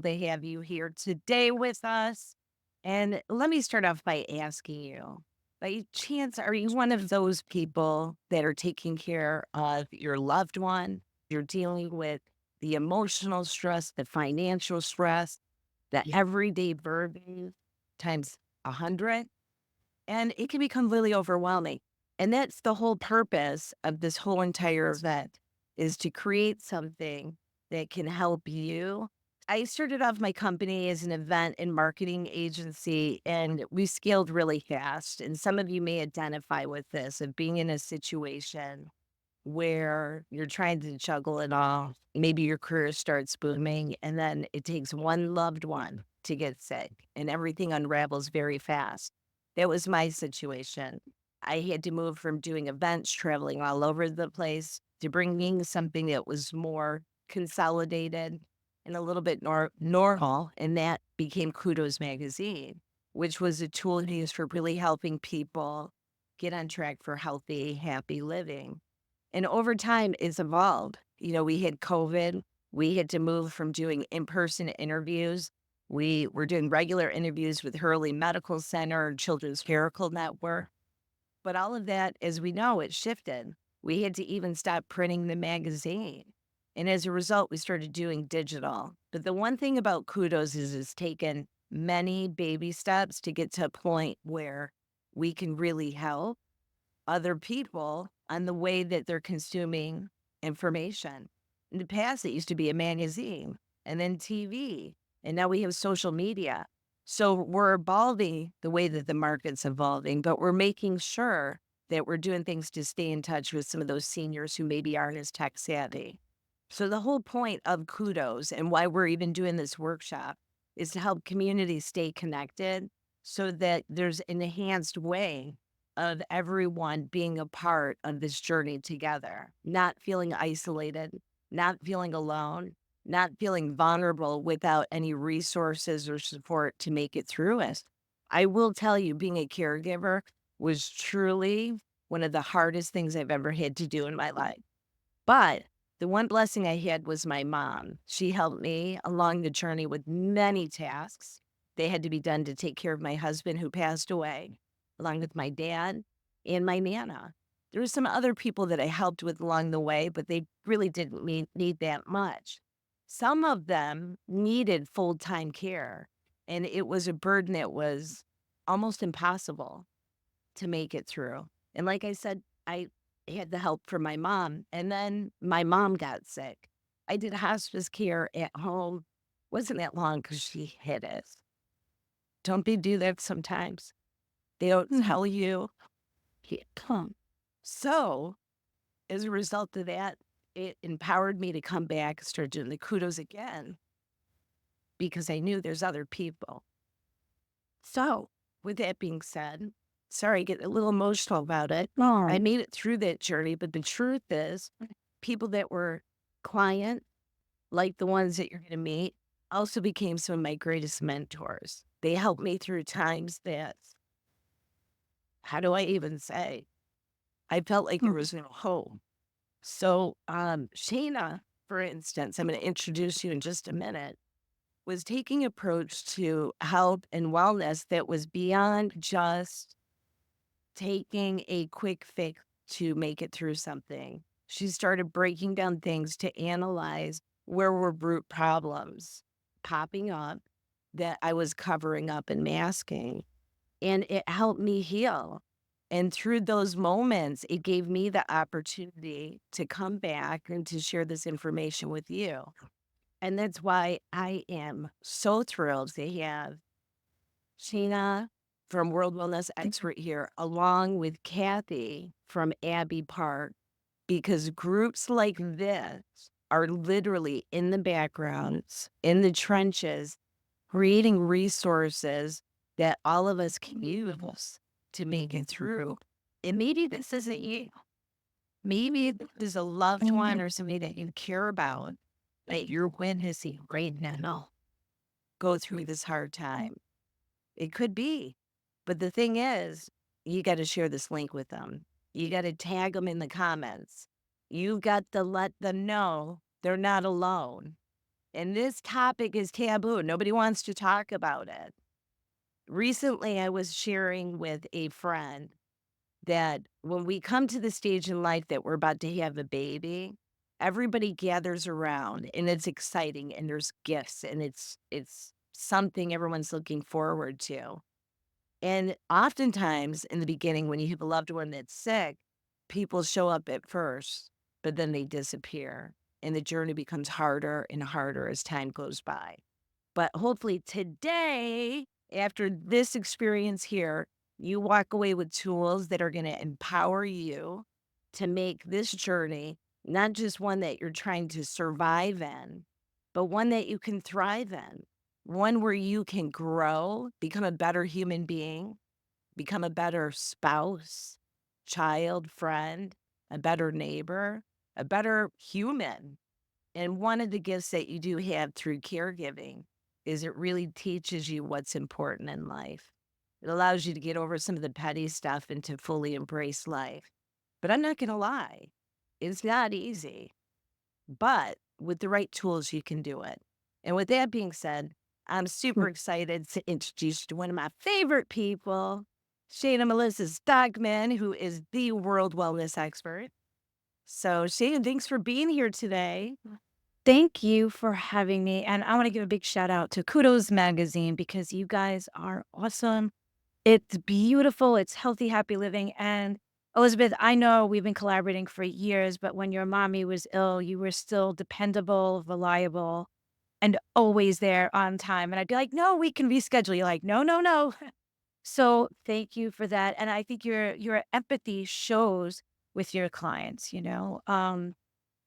to have you here today with us. And let me start off by asking you, by chance, are you one of those people that are taking care of your loved one? You're dealing with the emotional stress, the financial stress, the everyday burden times 100, and it can become really overwhelming. And that's the whole purpose of this whole entire event, is to create something that can help you. I started off my company as an event and marketing agency, and we scaled really fast. And some of you may identify with this, of being in a situation where you're trying to juggle it all. Maybe your career starts booming, and then it takes one loved one to get sick, and everything unravels very fast. That was my situation. I had to move from doing events, traveling all over the place, to bringing something that was more consolidated and a little bit normal. And that became Kudos Magazine, which was a tool used for really helping people get on track for healthy, happy living. And over time, it's evolved. We had COVID. We had to move from doing in-person interviews. We were doing regular interviews with Hurley Medical Center and Children's Miracle Network. But all of that, as we know, it shifted. We had to even stop printing the magazine. And as a result, we started doing digital. But the one thing about Kudos is it's taken many baby steps to get to a point where we can really help other people on the way that they're consuming information. In the past, it used to be a magazine and then TV, and now we have social media. So we're evolving the way that the market's evolving, but we're making sure that we're doing things to stay in touch with some of those seniors who maybe aren't as tech savvy. So the whole point of Kudos and why we're even doing this workshop is to help communities stay connected so that there's an enhanced way of everyone being a part of this journey together, not feeling isolated, not feeling alone, not feeling vulnerable without any resources or support to make it through it. I will tell you, being a caregiver was truly one of the hardest things I've ever had to do in my life. But the one blessing I had was my mom. She helped me along the journey with many tasks. They had to be done to take care of my husband who passed away, along with my dad and my Nana. There were some other people that I helped with along the way, but they really didn't need that much. Some of them needed full time care, and it was a burden that was almost impossible to make it through. And like I said, I had the help from my mom, and then my mom got sick. I did hospice care at home. Wasn't that long because she hid it. Don't they do that sometimes? They don't tell you. Yeah, come. So as a result of that, it empowered me to come back and start doing the kudos again because I knew there's other people. So with that being said, sorry, I get a little emotional about it. I made it through that journey, but the truth is, people that were client, like the ones that you're going to meet, also became some of my greatest mentors. They helped me through times that, how do I even say, I felt like there was no hope. So, Shayna, for instance, I'm going to introduce you in just a minute, was taking approach to health and wellness that was beyond just taking a quick fix to make it through something. She started breaking down things to analyze where were root problems popping up that I was covering up and masking. And it helped me heal. And through those moments, it gave me the opportunity to come back and to share this information with you. And that's why I am so thrilled to have Sheena from World Wellness Expert here, along with Kathy from Abbey Park, because groups like this are literally in the backgrounds, in the trenches, creating resources that all of us can use to make it through. And maybe this isn't you. Maybe there's a loved one or somebody that you care about that you're witnessing right now go through this hard time. It could be. But the thing is, you got to share this link with them. You got to tag them in the comments. You got to let them know they're not alone. And this topic is taboo. Nobody wants to talk about it. Recently, I was sharing with a friend that when we come to the stage in life that we're about to have a baby, everybody gathers around and it's exciting and there's gifts and it's something everyone's looking forward to. And oftentimes in the beginning when you have a loved one that's sick, people show up at first, but then they disappear and the journey becomes harder and harder as time goes by. But hopefully today, after this experience here, you walk away with tools that are going to empower you to make this journey not just one that you're trying to survive in, but one that you can thrive in, one where you can grow, become a better human being, become a better spouse, child, friend, a better neighbor, a better human. And one of the gifts that you do have through caregiving is it really teaches you what's important in life. It allows you to get over some of the petty stuff and to fully embrace life. But I'm not going to lie, it's not easy. But with the right tools, you can do it. And with that being said, I'm super excited to introduce you to one of my favorite people, Shayana Melissa Stockman, who is the world wellness expert. So, Shayna, thanks for being here today. Thank you for having me. And I want to give a big shout out to Kudos Magazine because you guys are awesome. It's beautiful. It's healthy, happy living. And Elizabeth, I know we've been collaborating for years, but when your mommy was ill, you were still dependable, reliable, and always there on time. And I'd be like, no, we can reschedule. You're like, no, no, no. So thank you for that. And I think your empathy shows with your clients, you know.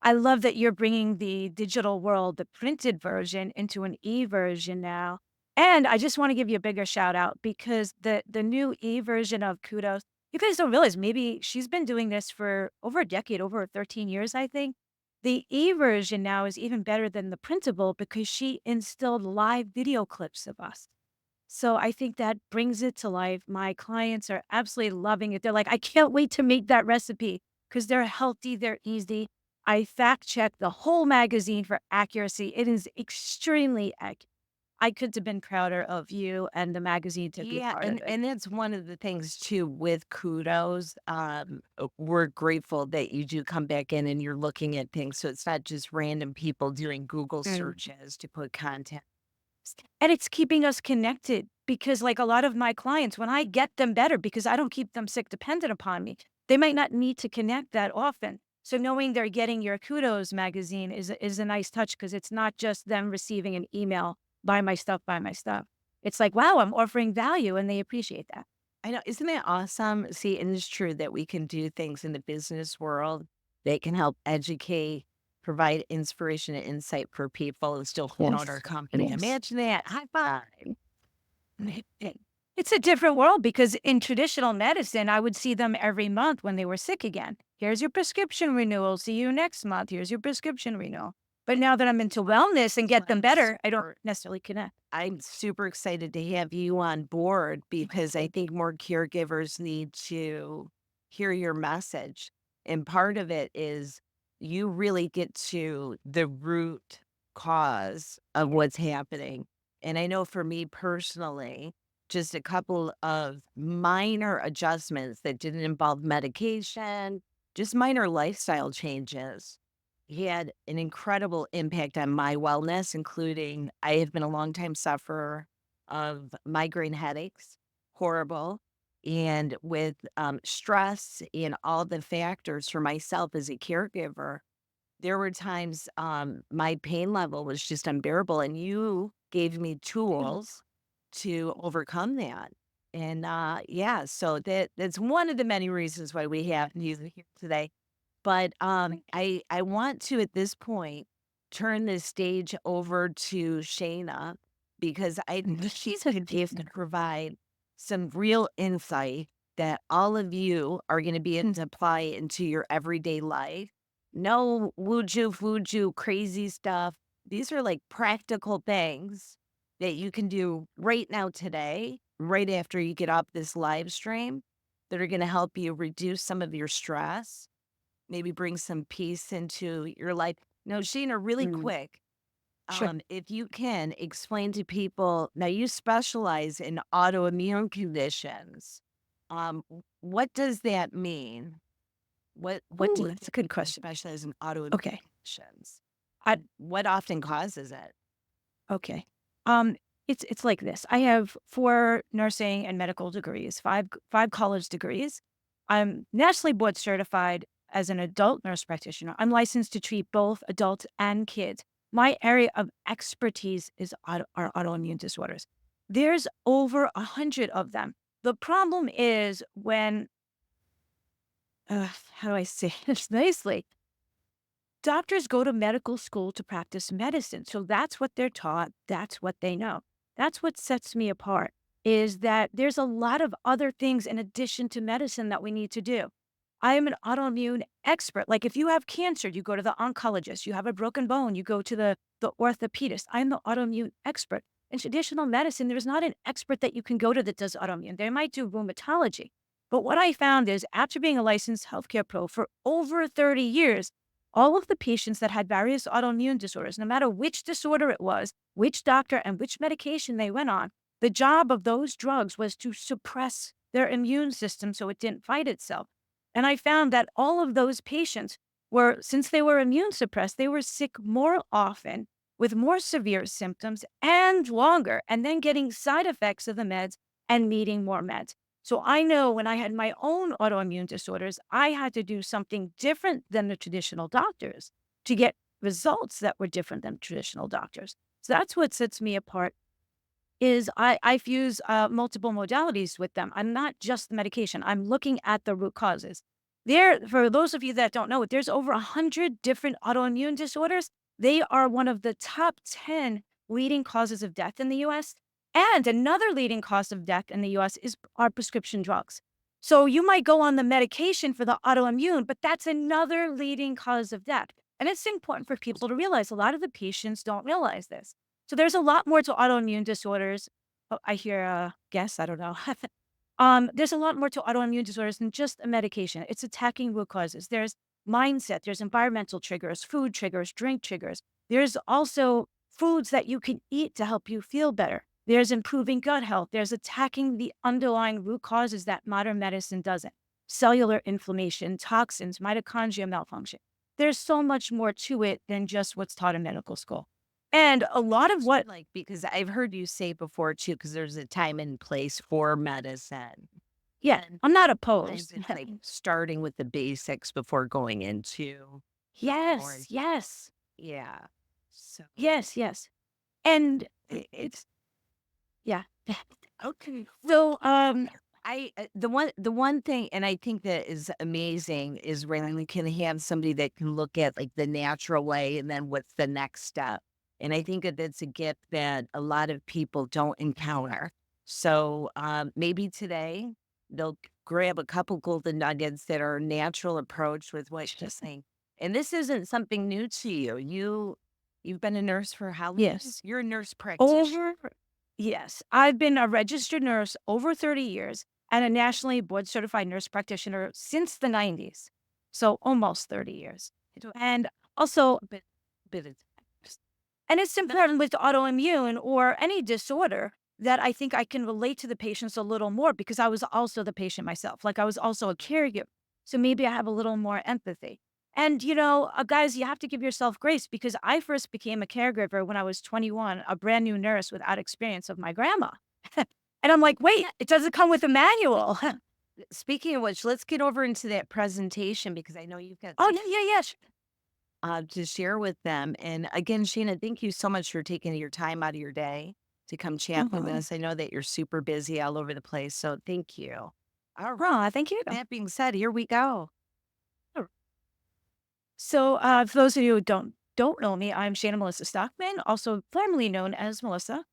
I love that you're bringing the digital world, the printed version, into an e-version now. And I just want to give you a bigger shout out because the new e-version of Kudos, you guys don't realize maybe she's been doing this for over a decade, over 13 years, I think. The e-version now is even better than the printable because she instilled live video clips of us. So I think that brings it to life. My clients are absolutely loving it. They're like, I can't wait to make that recipe because they're healthy, they're easy. I fact check the whole magazine for accuracy. It is extremely accurate. I couldn't have been prouder of you and the magazine to be Yeah, part of and it. and that's one of the things too with Kudos. We're grateful that you do come back in and you're looking at things, so it's not just random people doing Google Mm. searches to put content. And it's keeping us connected because, like a lot of my clients, when I get them better, because I don't keep them sick dependent upon me, they might not need to connect that often. So knowing they're getting your Kudos magazine is a nice touch because it's not just them receiving an email, buy my stuff, buy my stuff. It's like, wow, I'm offering value and they appreciate that. I know, isn't that awesome? See, and it's true that we can do things in the business world that can help educate, provide inspiration and insight for people and still promote our Yes. company. Yes. Imagine that. High five. It's a different world because in traditional medicine, I would see them every month when they were sick again. Here's your prescription renewal. See you next month. Here's your prescription renewal. But now that I'm into wellness and get them better, I don't necessarily connect. I'm super excited to have you on board because I think more caregivers need to hear your message. And part of it is you really get to the root cause of what's happening. And I know for me personally, just a couple of minor adjustments that didn't involve medication, just minor lifestyle changes he had an incredible impact on my wellness, including I have been a longtime sufferer of migraine headaches, horrible. And with stress and all the factors for myself as a caregiver, there were times my pain level was just unbearable. And you gave me tools to overcome that. And yeah, so that's one of the many reasons why we have you here today. But, I want to, at this point, turn this stage over to Shayna because I think she's gonna be able to provide some real insight that all of you are gonna be able to apply into your everyday life. No woo-ju, crazy stuff. These are, like, practical things that you can do right now today, right after you get off this live stream, that are gonna help you reduce some of your stress, maybe bring some peace into your life. No, Sheena, really Mm. quick. Sure. if you can explain to people, now you specialize in autoimmune conditions. What does that mean? What do Ooh, you that's mean a good when you question. specialize in autoimmune Okay. conditions? I What often causes it? Okay. Um, it's like this. I have 4 nursing and medical degrees, 5 college degrees. I'm nationally board certified as an adult nurse practitioner. I'm licensed to treat both adults and kids. My area of expertise is are autoimmune disorders. There's over 100 of them. The problem is when, how do I say this nicely? Doctors go to medical school to practice medicine. So that's what they're taught. That's what they know. That's what sets me apart is that there's a lot of other things in addition to medicine that we need to do. I am an autoimmune expert. Like if you have cancer, you go to the oncologist. You have a broken bone, you go to the orthopedist. I'm the autoimmune expert. In traditional medicine, there's not an expert that you can go to that does autoimmune. They might do rheumatology. But what I found is after being a licensed healthcare pro for over 30 years, all of the patients that had various autoimmune disorders, no matter which disorder it was, which doctor and which medication they went on, the job of those drugs was to suppress their immune system so it didn't fight itself. And I found that all of those patients were, since they were immune suppressed, they were sick more often with more severe symptoms and longer, and then getting side effects of the meds and needing more meds. So I know when I had my own autoimmune disorders, I had to do something different than the traditional doctors to get results that were different than traditional doctors. So that's what sets me apart is I fuse multiple modalities with them. I'm not just the medication. I'm looking at the root causes. There, for those of you that don't know it, there's over 100 different autoimmune disorders. They are one of the top 10 leading causes of death in the US. And another leading cause of death in the US is our prescription drugs. So you might go on the medication for the autoimmune, but that's another leading cause of death. And it's important for people to realize a lot of the patients don't realize this. So there's a lot more to autoimmune disorders. Oh, I hear a guess, I don't know. There's a lot more to autoimmune disorders than just a medication. It's attacking root causes. There's mindset, there's environmental triggers, food triggers, drink triggers. There's also foods that you can eat to help you feel better. There's improving gut health. There's attacking the underlying root causes that modern medicine doesn't. Cellular inflammation, toxins, mitochondria malfunction. There's so much more to it than just what's taught in medical school. And a lot of what Like, because I've heard you say before too, because there's a time and place for medicine. yeah, And I'm not sometimes opposed. it's like starting with the basics before going into more. Yes, yes, Yeah. So, yes, yes. And it's yeah. okay. So, the one thing, and I think that is amazing is when we can have somebody that can look at like the natural way and then what's the next step. And I think that that's a gift that a lot of people don't encounter. So maybe today they'll grab a couple golden nuggets that are a natural approach with what you're saying. And this isn't something new to you. You've been a nurse for how long? yes. You're a nurse practitioner. Over Yes, I've been a registered nurse over 30 years and a nationally board certified nurse practitioner since the 90s. So almost 30 years. And also, Bit of and it's important with autoimmune or any disorder that I think I can relate to the patients a little more because I was also the patient myself. Like I was also a caregiver. So maybe I have a little more empathy. And, guys, you have to give yourself grace because I first became a caregiver when I was 21, a brand new nurse without experience of my grandma. And I'm like, wait, it doesn't come with a manual. Speaking of which, let's get over into that presentation because I know you've got Oh, yeah, yeah, yeah. to share with them. And again, Sheena, thank you so much for taking your time out of your day to come chat with Mhm. us. I know that you're super busy all over the place, so thank you. All right. Oh, thank you. That being said, here we go. So, for those of you who don't know me, I'm Shayana Melissa Stockman, also formerly known as Melissa.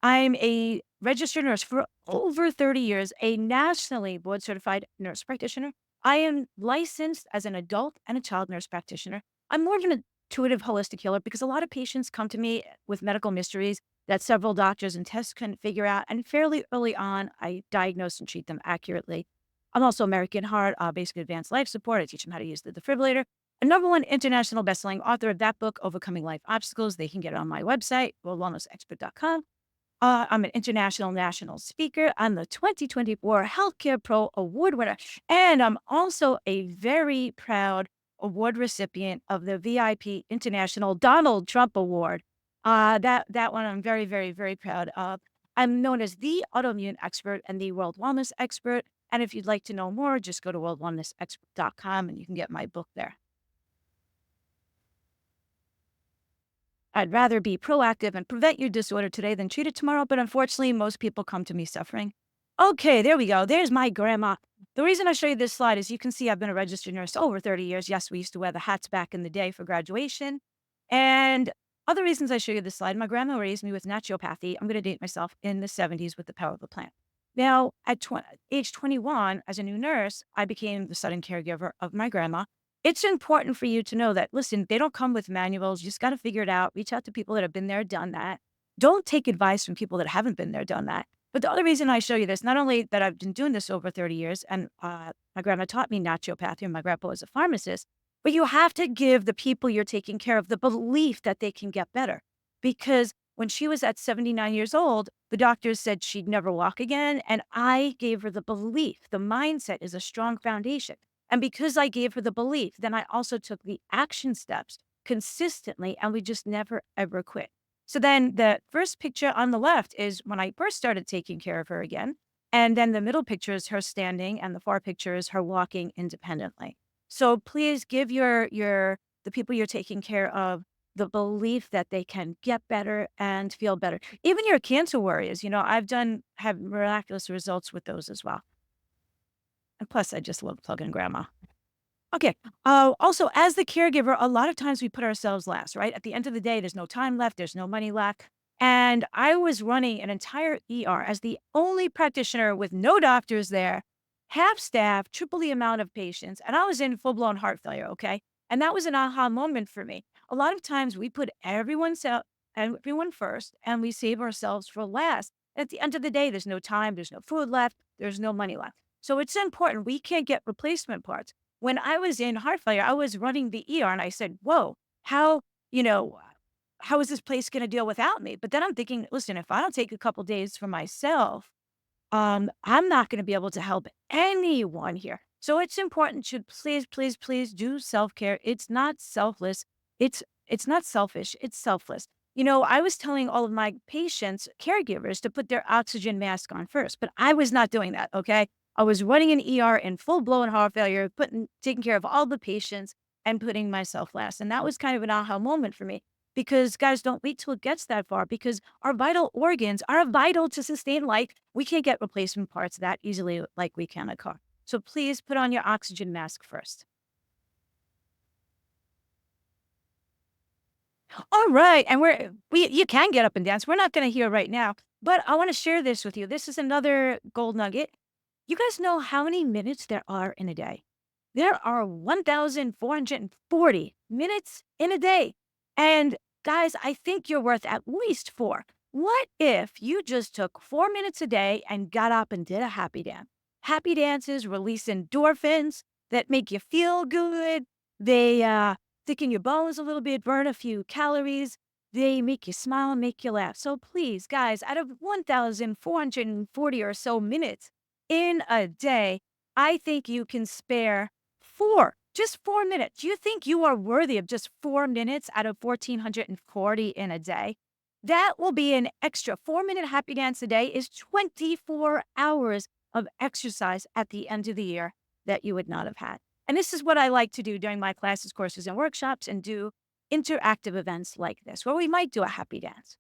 I'm a registered nurse for over 30 years, a nationally board certified nurse practitioner. I am licensed as an adult and a child nurse practitioner. I'm more of an intuitive holistic healer because a lot of patients come to me with medical mysteries that several doctors and tests couldn't figure out. And fairly early on, I diagnose and treat them accurately. I'm also American Heart, basic advanced life support. I teach them how to use the defibrillator. a number one international bestselling author of that book, Overcoming Life Obstacles. They can get it on my website, worldwellnessexpert.com. I'm an international national speaker. I'm the 2024 Healthcare Pro Award winner. And I'm also a very proud award recipient of the VIP International Donald Trump Award. That one I'm very, very, very proud of. I'm known as the autoimmune expert and the world wellness expert. And if you'd like to know more, just go to worldwellnessexpert.com and you can get my book there. I'd rather be proactive and prevent your disorder today than treat it tomorrow, but unfortunately, most people come to me suffering. Okay, there we go. There's my grandma. The reason I show you this slide is you can see I've been a registered nurse over 30 years. Yes, we used to wear the hats back in the day for graduation. And other reasons I show you this slide, my grandma raised me with naturopathy. I'm going to date myself in the 70s with the power of the plant. Now, at age 21, as a new nurse, I became the sudden caregiver of my grandma. It's important for you to know that, listen, they don't come with manuals. You just got to figure it out. Reach out to people that have been there, done that. Don't take advice from people that haven't been there, done that. But the other reason I show you this, not only that I've been doing this over 30 years, and my grandma taught me naturopathy, and my grandpa was a pharmacist, but you have to give the people you're taking care of the belief that they can get better. Because when she was at 79 years old, the doctors said she'd never walk again. And I gave her the belief. The mindset is a strong foundation. And because I gave her the belief, then I also took the action steps consistently, and we just never, ever quit. So then the first picture on the left is when I first started taking care of her again. And then the middle picture is her standing, and the far picture is her walking independently. So please give the people you're taking care of the belief that they can get better and feel better. Even your cancer warriors, have miraculous results with those as well. And plus, I just love plugging grandma. Okay. Also, as the caregiver, a lot of times we put ourselves last, right? At the end of the day, there's no time left, there's no money left. And I was running an entire ER as the only practitioner with no doctors there, half staff, triple the amount of patients, and I was in full blown heart failure. Okay. And that was an aha moment for me. A lot of times we put everyone first and we save ourselves for last. At the end of the day, there's no time, there's no food left, there's no money left. So it's important. We can't get replacement parts. When I was in heart failure, I was running the ER and I said, whoa, you know, how is this place going to deal without me? But then I'm thinking, listen, if I don't take a couple days for myself, I'm not going to be able to help anyone here. So it's important to please, please, please do self-care. It's not selfless. It's not selfish. It's selfless. I was telling all of my patients, caregivers, to put their oxygen mask on first, but I was not doing that. Okay. I was running an ER in full blown heart failure, taking care of all the patients and putting myself last. And that was kind of an aha moment for me because guys, don't wait till it gets that far because our vital organs are vital to sustain life. We can't get replacement parts that easily like we can a car. So please put on your oxygen mask first. All right. And you can get up and dance. We're not going to hear right now, but I want to share this with you. This is another gold nugget. You guys know how many minutes there are in a day? There are 1,440 minutes in a day. And guys, I think you're worth at least four. What if you just took 4 minutes a day and got up and did a happy dance? Happy dances release endorphins that make you feel good. They thicken your bones a little bit, burn a few calories. They make you smile and make you laugh. So please, guys, out of 1,440 or so minutes in a day, I think you can spare just 4 minutes. You think you are worthy of just 4 minutes out of 1,440 in a day? That will be an extra 4 minute happy dance a day is 24 hours of exercise at the end of the year that you would not have had. And this is what I like to do during my classes, courses, and workshops and do interactive events like this, where we might do a happy dance.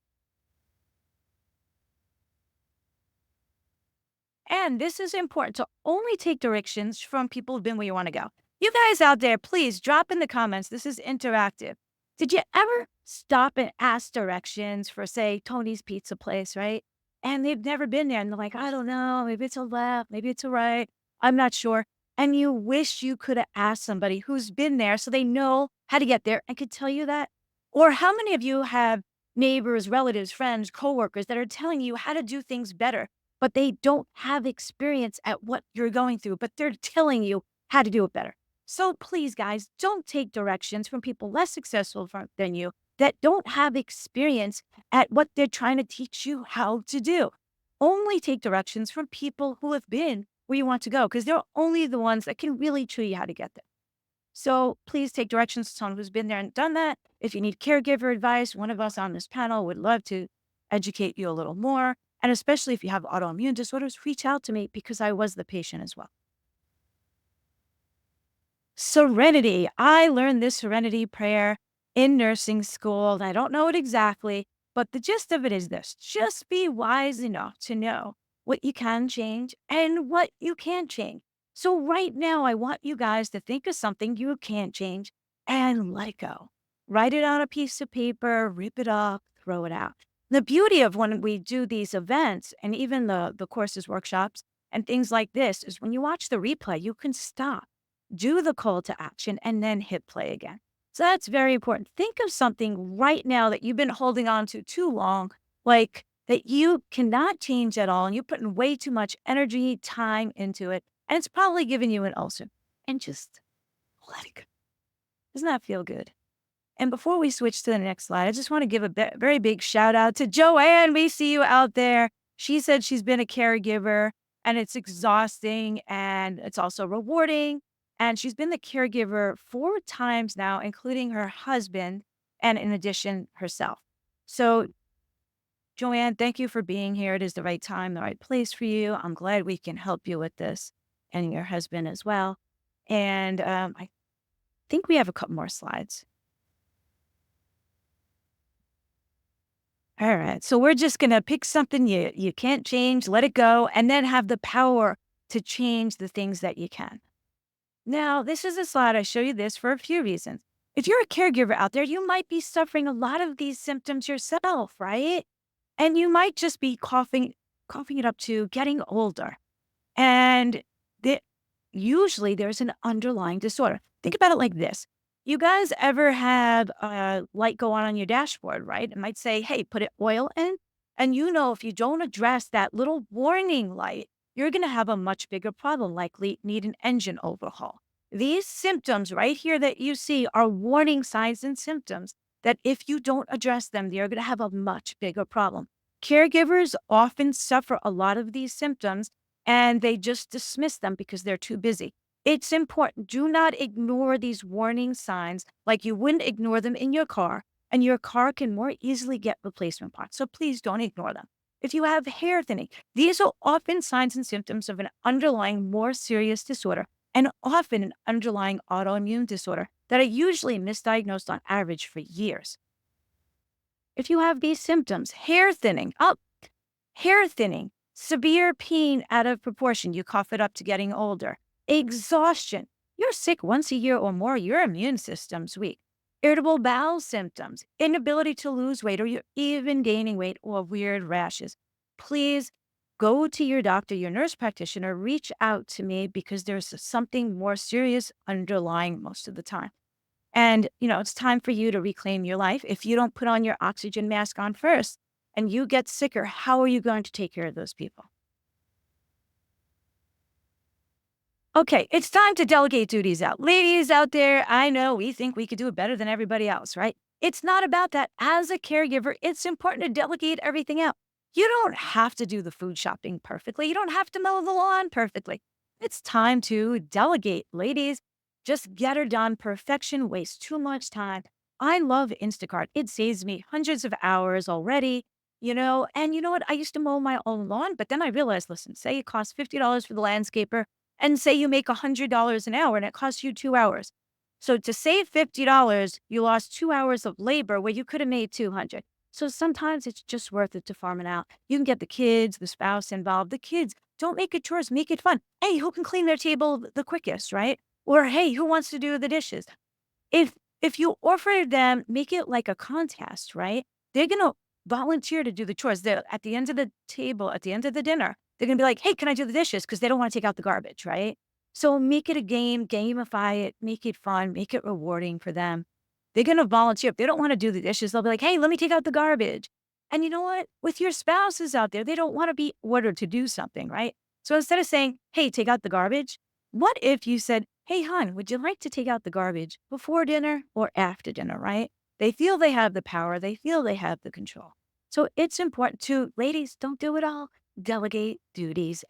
And this is important to only take directions from people who've been where you want to go. You guys out there, please drop in the comments. This is interactive. Did you ever stop and ask directions for, say, Tony's Pizza Place, right? And they've never been there. And they're like, I don't know. Maybe it's a left. Maybe it's a right. I'm not sure. And you wish you could have asked somebody who's been there so they know how to get there and could tell you that. Or how many of you have neighbors, relatives, friends, coworkers that are telling you how to do things better, but they don't have experience at what you're going through, but they're telling you how to do it better. So please, guys, don't take directions from people less successful than you that don't have experience at what they're trying to teach you how to do. Only take directions from people who have been where you want to go because they're only the ones that can really show you how to get there. So please take directions from someone who's been there and done that. If you need caregiver advice, one of us on this panel would love to educate you a little more. And especially if you have autoimmune disorders, reach out to me because I was the patient as well. Serenity. I learned this serenity prayer in nursing school. And I don't know it exactly, but the gist of it is this: just be wise enough to know what you can change and what you can't change. So, right now, I want you guys to think of something you can't change and let it go. Write it on a piece of paper, rip it up, throw it out. The beauty of when we do these events and even the courses, workshops, and things like this is when you watch the replay, you can stop, do the call to action, and then hit play again. So that's very important. Think of something right now that you've been holding on to too long, like that you cannot change at all, and you're putting way too much energy, time into it, and it's probably giving you an ulcer. And just let it go. Doesn't that feel good? And before we switch to the next slide, I just want to give a very big shout out to Joanne. We see you out there. She said she's been a caregiver and it's exhausting and it's also rewarding. And she's been the caregiver 4 times now, including her husband and in addition, herself. So, Joanne, thank you for being here. It is the right time, the right place for you. I'm glad we can help you with this and your husband as well. And I think we have a couple more slides. All right. So we're just going to pick something you can't change, let it go, and then have the power to change the things that you can. Now, this is a slide. I show you this for a few reasons. If you're a caregiver out there, you might be suffering a lot of these symptoms yourself, right? And you might just be coughing it up to getting older. And the, usually there's an underlying disorder. Think about it like this. You guys ever have a light go on your dashboard, right? It might say, hey, put it oil in. And you know, if you don't address that little warning light, you're going to have a much bigger problem, likely need an engine overhaul. These symptoms right here that you see are warning signs and symptoms that if you don't address them, you're going to have a much bigger problem. Caregivers often suffer a lot of these symptoms and they just dismiss them because they're too busy. It's important. Do not ignore these warning signs like you wouldn't ignore them in your car, and your car can more easily get replacement parts. So please don't ignore them. If you have hair thinning, these are often signs and symptoms of an underlying more serious disorder and often an underlying autoimmune disorder that are usually misdiagnosed on average for years. If you have these symptoms, hair thinning, severe pain out of proportion, you cough it up to getting older, exhaustion, you're sick once a year or more, your immune system's weak, irritable bowel symptoms, inability to lose weight, or you're even gaining weight, or weird rashes, please go to your doctor, your nurse practitioner, reach out to me because there's something more serious underlying most of the time. And, it's time for you to reclaim your life. If you don't put on your oxygen mask on first and you get sicker, how are you going to take care of those people? Okay, it's time to delegate duties out. Ladies out there, I know we think we could do it better than everybody else, right? It's not about that. As a caregiver, it's important to delegate everything out. You don't have to do the food shopping perfectly. You don't have to mow the lawn perfectly. It's time to delegate. Ladies, just get her done. Perfection wastes too much time. I love Instacart. It saves me hundreds of hours already, and you know what? I used to mow my own lawn, but then I realized, listen, say it costs $50 for the landscaper and say you make $100 an hour and it costs you 2 hours. So to save $50, you lost 2 hours of labor where you could have made 200. So sometimes it's just worth it to farm it out. You can get the kids, the spouse involved. The kids, don't make it chores, make it fun. Hey, who can clean their table the quickest, right? Or hey, who wants to do the dishes? If you offer them, make it like a contest, right? They're gonna volunteer to do the chores. They're at the end of the table, at the end of the dinner, they're gonna be like, hey, can I do the dishes? Because they don't want to take out the garbage, right? So make it a game, gamify it, make it fun, make it rewarding for them. They're gonna volunteer. If they don't want to do the dishes, they'll be like, hey, let me take out the garbage. And you know what? With your spouses out there, they don't want to be ordered to do something, right? So instead of saying, hey, take out the garbage, what if you said, hey, hon, would you like to take out the garbage before dinner or after dinner, right? They feel they have the power, they feel they have the control. So it's important to, ladies, don't do it all, delegate duties.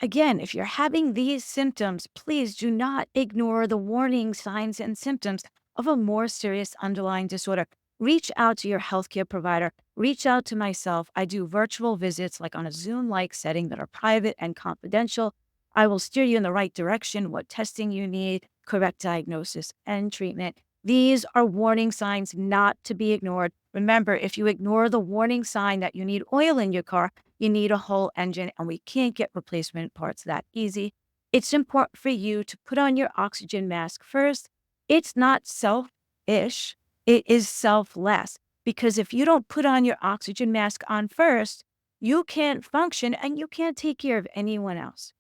Again, if you're having these symptoms, please do not ignore the warning signs and symptoms of a more serious underlying disorder. Reach out to your healthcare provider. Reach out to myself. I do virtual visits, like on a Zoom like setting, that are private and confidential. I will steer you in the right direction, what testing you need, correct diagnosis, and treatment. These are warning signs not to be ignored. Remember, if you ignore the warning sign that you need oil in your car, you need a whole engine, and we can't get replacement parts that easy. It's important for you to put on your oxygen mask first. It's not selfish, it is selfless. Because if you don't put on your oxygen mask on first, you can't function and you can't take care of anyone else.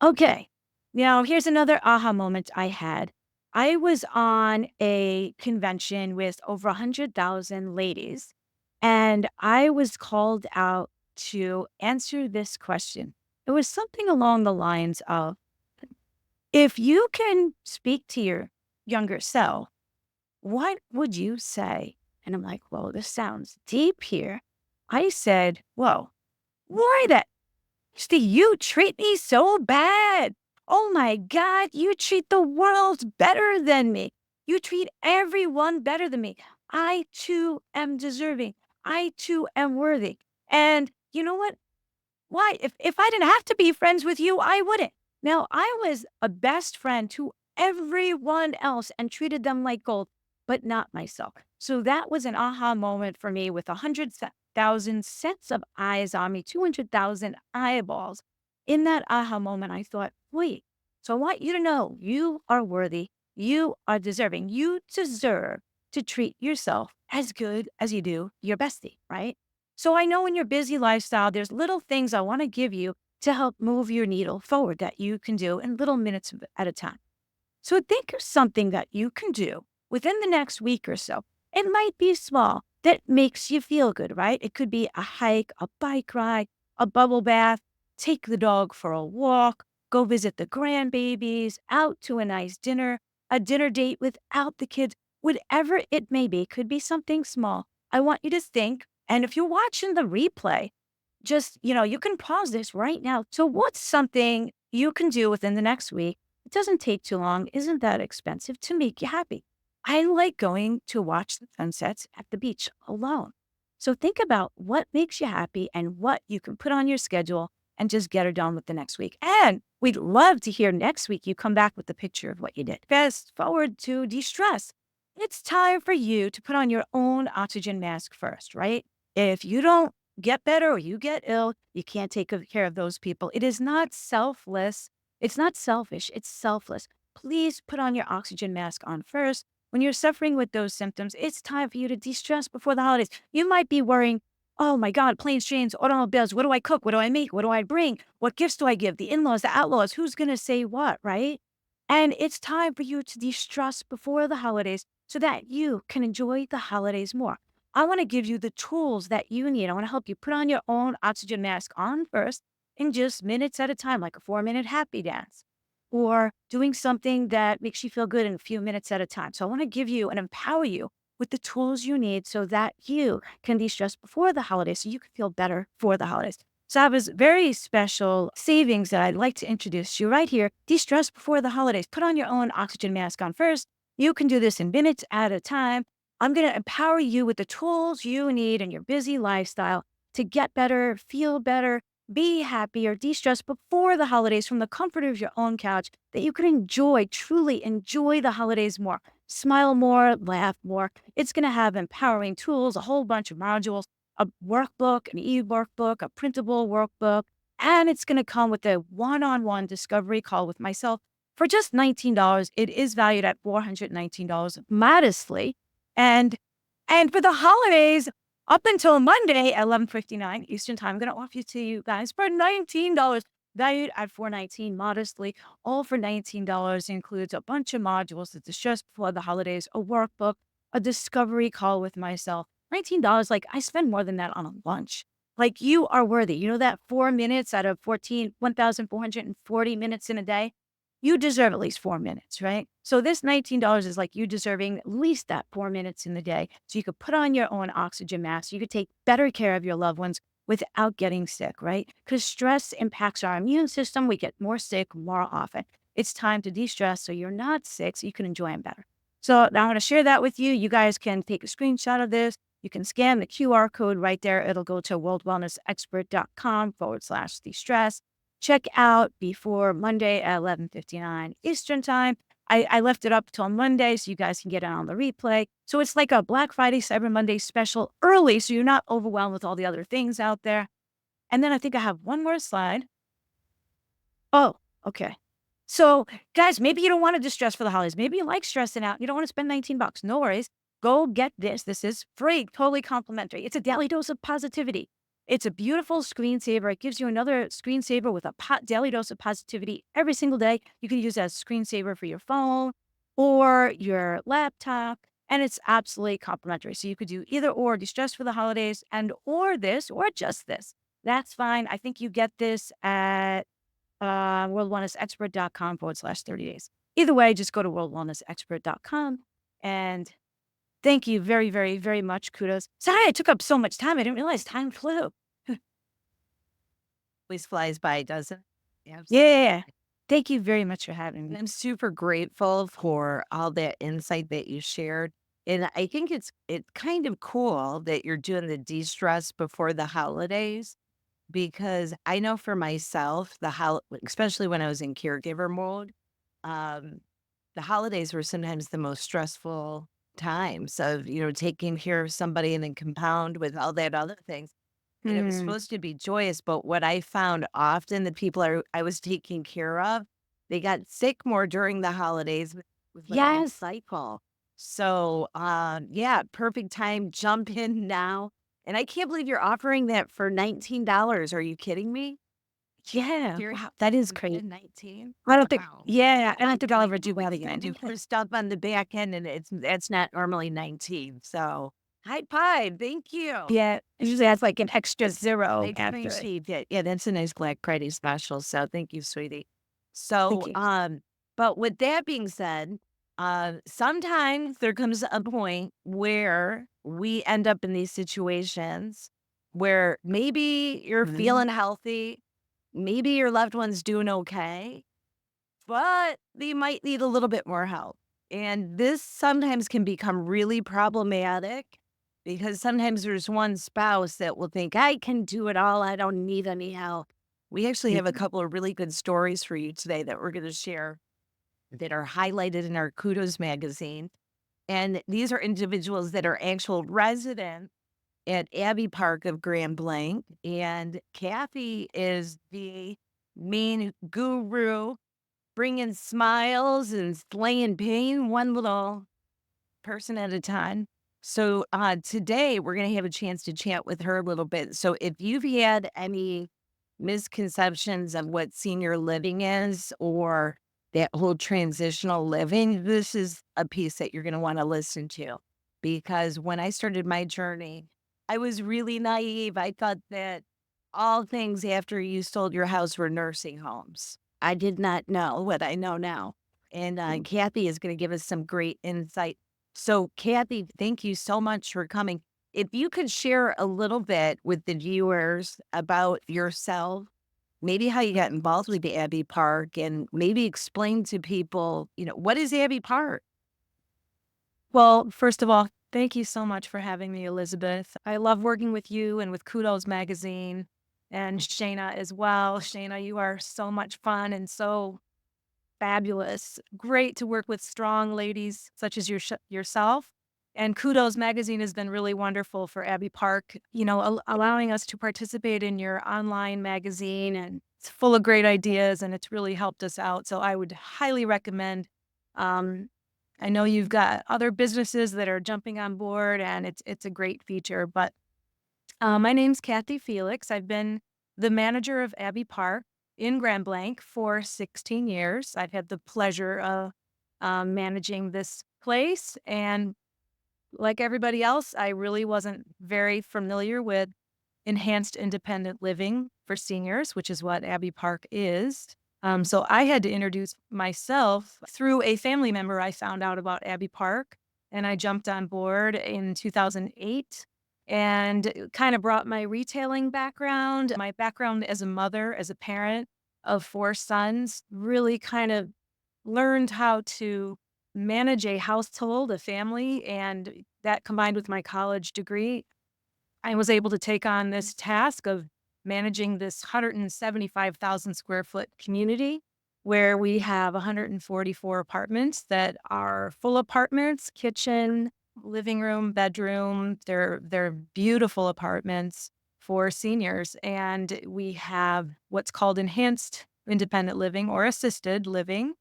Okay, now here's another aha moment I had. I was on a convention with over 100,000 ladies, and I was called out to answer this question. It was something along the lines of, if you can speak to your younger self, what would you say? And I'm like, well, this sounds deep here. I said, whoa, why that? Steve, you treat me so bad. Oh my God, you treat the world better than me. You treat everyone better than me. I too am deserving. I too am worthy. And you know what? Why? If I didn't have to be friends with you, I wouldn't. Now, I was a best friend to everyone else and treated them like gold, but not myself. So that was an aha moment for me with 100,000 sets of eyes on me, 200,000 eyeballs. In that aha moment, I thought, wait, so I want you to know you are worthy. You are deserving. You deserve to treat yourself as good as you do your bestie, right? So I know in your busy lifestyle, there's little things I want to give you to help move your needle forward that you can do in little minutes at a time. So think of something that you can do within the next week or so. It might be small that makes you feel good, right? It could be a hike, a bike ride, a bubble bath, take the dog for a walk, go visit the grandbabies, out to a nice dinner, a dinner date without the kids, whatever it may be, could be something small. I want you to think, and if you're watching the replay, just, you can pause this right now. So what's something you can do within the next week? It doesn't take too long, isn't that expensive, to make you happy. I like going to watch the sunsets at the beach alone. So think about what makes you happy and what you can put on your schedule and just get her done with the next week. And we'd love to hear next week you come back with a picture of what you did. Fast forward to de-stress. It's time for you to put on your own oxygen mask first, right? If you don't get better or you get ill, you can't take care of those people. It is not selfless. It's not selfish. It's selfless. Please put on your oxygen mask on first. When you're suffering with those symptoms, it's time for you to de-stress before the holidays. You might be worrying, oh my God, planes, trains, automobiles. What do I cook? What do I make? What do I bring? What gifts do I give? The in-laws, the outlaws, who's going to say what, right? And it's time for you to de-stress before the holidays so that you can enjoy the holidays more. I want to give you the tools that you need. I want to help you put on your own oxygen mask on first in just minutes at a time, like a 4-minute happy dance, or doing something that makes you feel good in a few minutes at a time. So I want to give you and empower you with the tools you need so that you can de-stress before the holidays so you can feel better for the holidays. So I have this very special savings that I'd like to introduce to you right here. De-stress before the holidays. Put on your own oxygen mask on first. You can do this in minutes at a time. I'm going to empower you with the tools you need in your busy lifestyle to get better, feel better, be happier, de-stress before the holidays from the comfort of your own couch, that you can enjoy, truly enjoy the holidays more. Smile more, laugh more. It's going to have empowering tools, a whole bunch of modules, a workbook, an e-workbook, a printable workbook, and it's going to come with a one-on-one discovery call with myself for just $19. It is valued at $419 modestly. And for the holidays, up until Monday at 11:59 Eastern Time, I'm going to offer you to you guys for $19, valued at $419 modestly. All for $19 includes a bunch of modules that is just before the holidays, a workbook, a discovery call with myself. $19, like I spend more than that on a lunch. Like, you are worthy. You know that 4 minutes out of 1,440 minutes in a day? You deserve at least 4 minutes, right? So this $19 is like you deserving at least that 4 minutes in the day so you could put on your own oxygen mask. You could take better care of your loved ones without getting sick, right? Because stress impacts our immune system. We get more sick more often. It's time to de-stress so you're not sick so you can enjoy them better. So now I'm going to share that with you. You guys can take a screenshot of this. You can scan the QR code right there. It'll go to worldwellnessexpert.com/de-stress. Check out before Monday at 11:59 Eastern time. I left it up till Monday so you guys can get it on the replay. So it's like a Black Friday, Cyber Monday special early so you're not overwhelmed with all the other things out there. And then I think I have one more slide. Oh, okay. So, guys, maybe you don't want to distress for the holidays. Maybe you like stressing out. You don't want to spend 19 bucks. No worries. Go get this. This is free, totally complimentary. It's a daily dose of positivity. It's a beautiful screensaver. It gives you another screensaver with a daily dose of positivity every single day. You can use that as a screensaver for your phone or your laptop, and it's absolutely complimentary. So you could do either or, distress for the holidays and or this or just this. That's fine. I think you get this at worldwellnessexpert.com/30 days. Either way, just go to worldwellnessexpert.com. And thank you very, very, very much. Kudos. Sorry I took up so much time. I didn't realize time flew. Always flies by, doesn't it? Yeah. Thank you very much for having And me. I'm super grateful for all that insight that you shared. And I think it's kind of cool that you're doing the de-stress before the holidays because I know for myself, especially when I was in caregiver mode, um, the holidays were sometimes the most stressful times of, taking care of somebody and then compound with all that other things. And it was Mm, supposed to be joyous, but what I found often the people I was taking care of, they got sick more during the holidays with like a yes. cycle. So, yeah, perfect time. Jump in now. And I can't believe you're offering that for $19. Are you kidding me? Yeah. Seriously? Wow. That is crazy. 19? I don't think, Wow. yeah. I don't think I'll ever do We that can't again. do for stuff on the back end, and that's not normally 19. So, high five. Thank you. Yeah. It usually has like an extra I zero after it. appreciate it. Yeah, that's a nice Black Friday special. So thank you, sweetie. Thank So, you. but with that being said, sometimes there comes a point where we end up in these situations where maybe you're Mhm. feeling healthy, maybe your loved one's doing okay, but they might need a little bit more help. And this sometimes can become really problematic because sometimes there's one spouse that will think, I can do it all. I don't need any help. We actually have a couple of really good stories for you today that we're going to share that are highlighted in our Kudos magazine. And these are individuals that are actual residents at Abbey Park of Grand Blanc. And Kathy is the main guru bringing smiles and slaying pain, one little person at a time. So today we're going to have a chance to chat with her a little bit. So if you've had any misconceptions of what senior living is or that whole transitional living, this is a piece that you're going to want to listen to. Because when I started my journey, I was really naive. I thought that all things after you sold your house were nursing homes. I did not know what I know now. And Kathy is going to give us some great insight. So, Kathy, thank you so much for coming. If you could share a little bit with the viewers about yourself, maybe how you got involved with the Abbey Park, and maybe explain to people, what is Abbey Park? Well, first of all, thank you so much for having me, Elizabeth. I love working with you and with Kudos Magazine and Shayna as well. Shayna, you are so much fun and so fabulous. Great to work with strong ladies such as yourself. And Kudos Magazine has been really wonderful for Abbey Park, allowing us to participate in your online magazine. And it's full of great ideas and it's really helped us out. So I would highly recommend. Um, I know you've got other businesses that are jumping on board and it's a great feature. But my name's Kathy Felix. I've been the manager of Abbey Park in Grand Blanc for 16 years. I've had the pleasure of managing this place. And like everybody else, I really wasn't very familiar with enhanced independent living for seniors, which is what Abbey Park is. So I had to introduce myself through a family member. I found out about Abbey Park and I jumped on board in 2008 and kind of brought my retailing background, my background as a mother, as a parent of four sons, really kind of learned how to manage a household, a family, and that combined with my college degree, I was able to take on this task of managing this 175,000 square foot community where we have 144 apartments that are full apartments, kitchen, living room, bedroom. They're beautiful apartments for seniors. And we have what's called enhanced independent living or assisted living.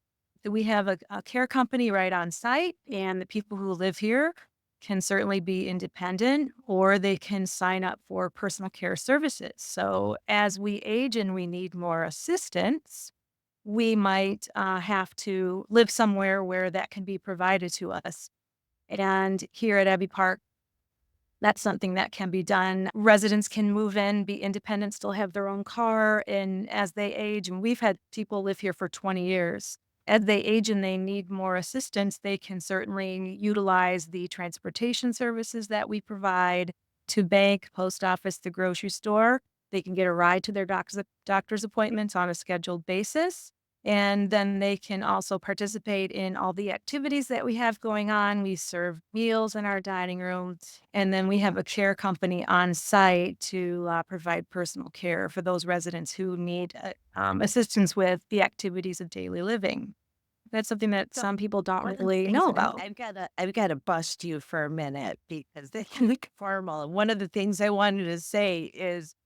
We have a care company right on site, and the people who live here can certainly be independent or they can sign up for personal care services. So, as we age and we need more assistance, we might have to live somewhere where that can be provided to us. And here at Abbey Park, that's something that can be done. Residents can move in, be independent, still have their own car, and as they age, and we've had people live here for 20 years. As they age and they need more assistance, they can certainly utilize the transportation services that we provide to bank, post office, the grocery store. They can get a ride to their doctor's appointments on a scheduled basis. And then they can also participate in all the activities that we have going on. We serve meals in our dining room. And then we have a care company on site to provide personal care for those residents who need assistance with the activities of daily living. That's something that So some people don't one of the really things know that about. I've gotta bust you for a minute because they can look formal. And one of the things I wanted to say is,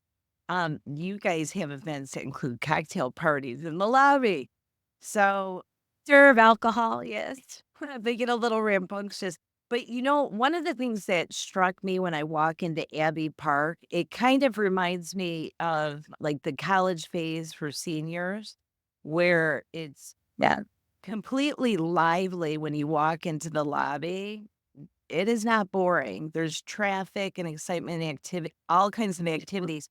you guys have events that include cocktail parties in the lobby. So Serve alcohol, yes. they get a little rambunctious. But one of the things that struck me when I walk into Abbey Park, it kind of reminds me of like the college phase for seniors, where it's Yeah. completely lively when you walk into the lobby. It is not boring. There's traffic and excitement and activity, all kinds of activities.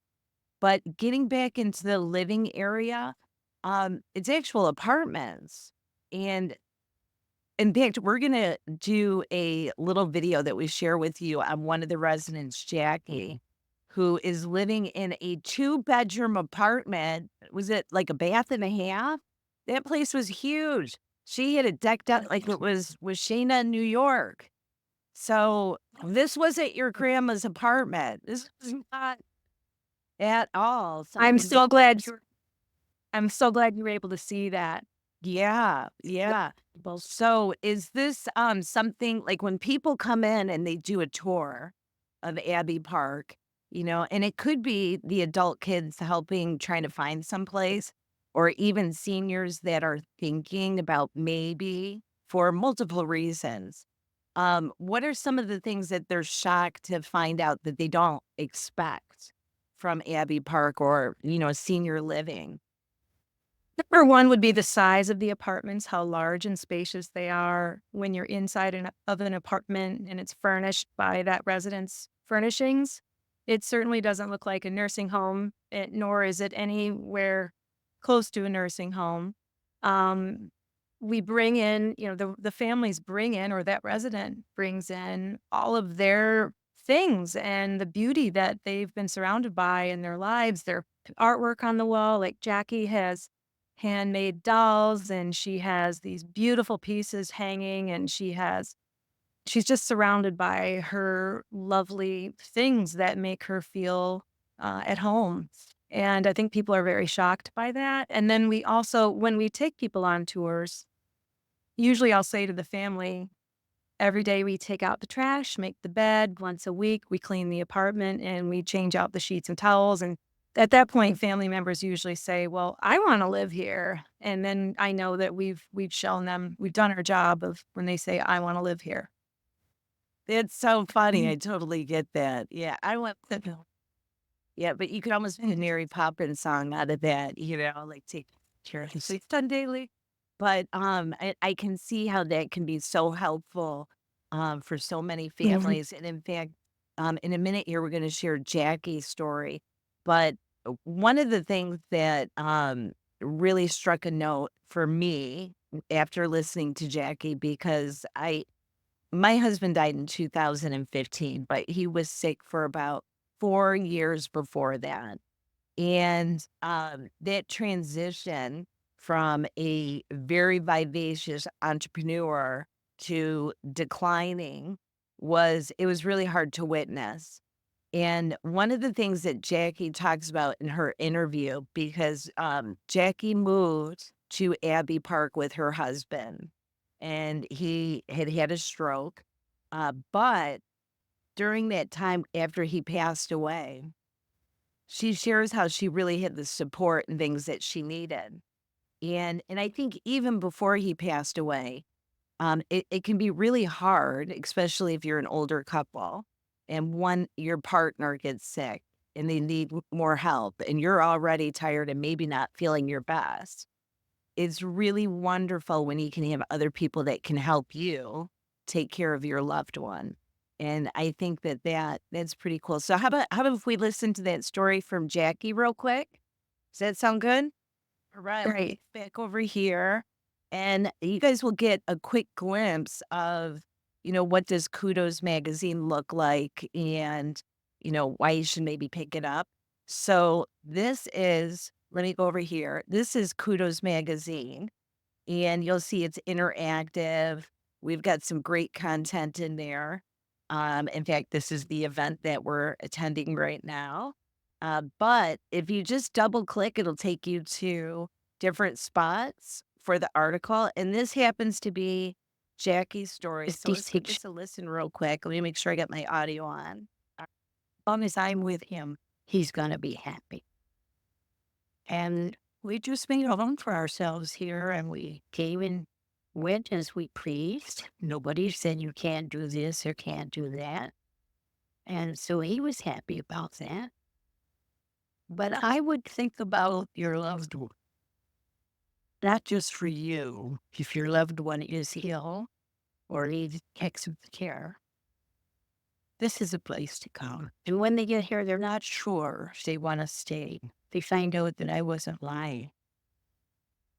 But getting back into the living area, it's actual apartments. And in fact, we're gonna do a little video that we share with you on one of the residents, Jackie, who is living in a two-bedroom apartment. Was it like a bath and a half? That place was huge. She had it decked out like it was Shayna in New York. So this wasn't your grandma's apartment. This was not at all I'm something that so glad you're I'm so glad you were able to see that. yeah, yeah. Both. So is this something like when people come in and they do a tour of Abbey Park, and it could be the adult kids helping trying to find someplace, or even seniors that are thinking about maybe for multiple reasons. What are some of the things that they're shocked to find out that they don't expect from Abbey Park or, senior living? Number one would be the size of the apartments, how large and spacious they are when you're inside of an apartment and it's furnished by that resident's furnishings. It certainly doesn't look like a nursing home, nor is it anywhere close to a nursing home. Um, we bring in, the families bring in, or that resident brings in all of their things and the beauty that they've been surrounded by in their lives, their artwork on the wall. Like Jackie has handmade dolls and she has these beautiful pieces hanging and she's just surrounded by her lovely things that make her feel at home. And I think people are very shocked by that. And then we also, when we take people on tours, usually I'll say to the family, every day we take out the trash, make the bed. Once a week, we clean the apartment and we change out the sheets and towels. And at that point, family members usually say, "Well, I want to live here." And then I know that we've shown them we've done our job of when they say, "I want to live here." It's so funny. I Mm. totally get that. Yeah, I want to know. Yeah, but you could almost make a Mary Poppins song out of that, like take care of the done daily. But I can see how that can be so helpful for so many Mhm. families. And in fact, In a minute here, we're going to share Jackie's story. But one of the things that really struck a note for me after listening to Jackie, because my husband died in 2015, but he was sick for about 4 years before that. And that transition from a very vivacious entrepreneur to declining it was really hard to witness. And one of the things that Jackie talks about in her interview, because Jackie moved to Abbey Park with her husband, and he had had a stroke. But during that time after he passed away, she shares how she really had the support and things that she needed. And I think even before he passed away, it can be really hard, especially if you're an older couple and your partner gets sick and they need more help and you're already tired and maybe not feeling your best. It's really wonderful when you can have other people that can help you take care of your loved one. And I think that's pretty cool. So how about if we listen to that story from Jackie real quick? Does that sound good? All right, let me Right. back over here, and you guys will get a quick glimpse of, what does Kudos Magazine look like and, why you should maybe pick it up. So let me go over here. This is Kudos Magazine, and you'll see it's interactive. We've got some great content in there. In fact, this is the event that we're attending right now. But if you just double click, it'll take you to different spots for the article. And this happens to be Jackie's story. So let's give 56. this a listen real quick. Let me make sure I got my audio on. Long as I'm with him, he's going to be happy. And we just made a home for ourselves here, and we came and went as we pleased. Nobody said you can't do this or can't do that. And so he was happy about that. But I would think about your loved one, not just for you. If your loved one is ill or needs extra care, this is a place to come. And when they get here, they're not sure if they want to stay. They find out that I wasn't lying.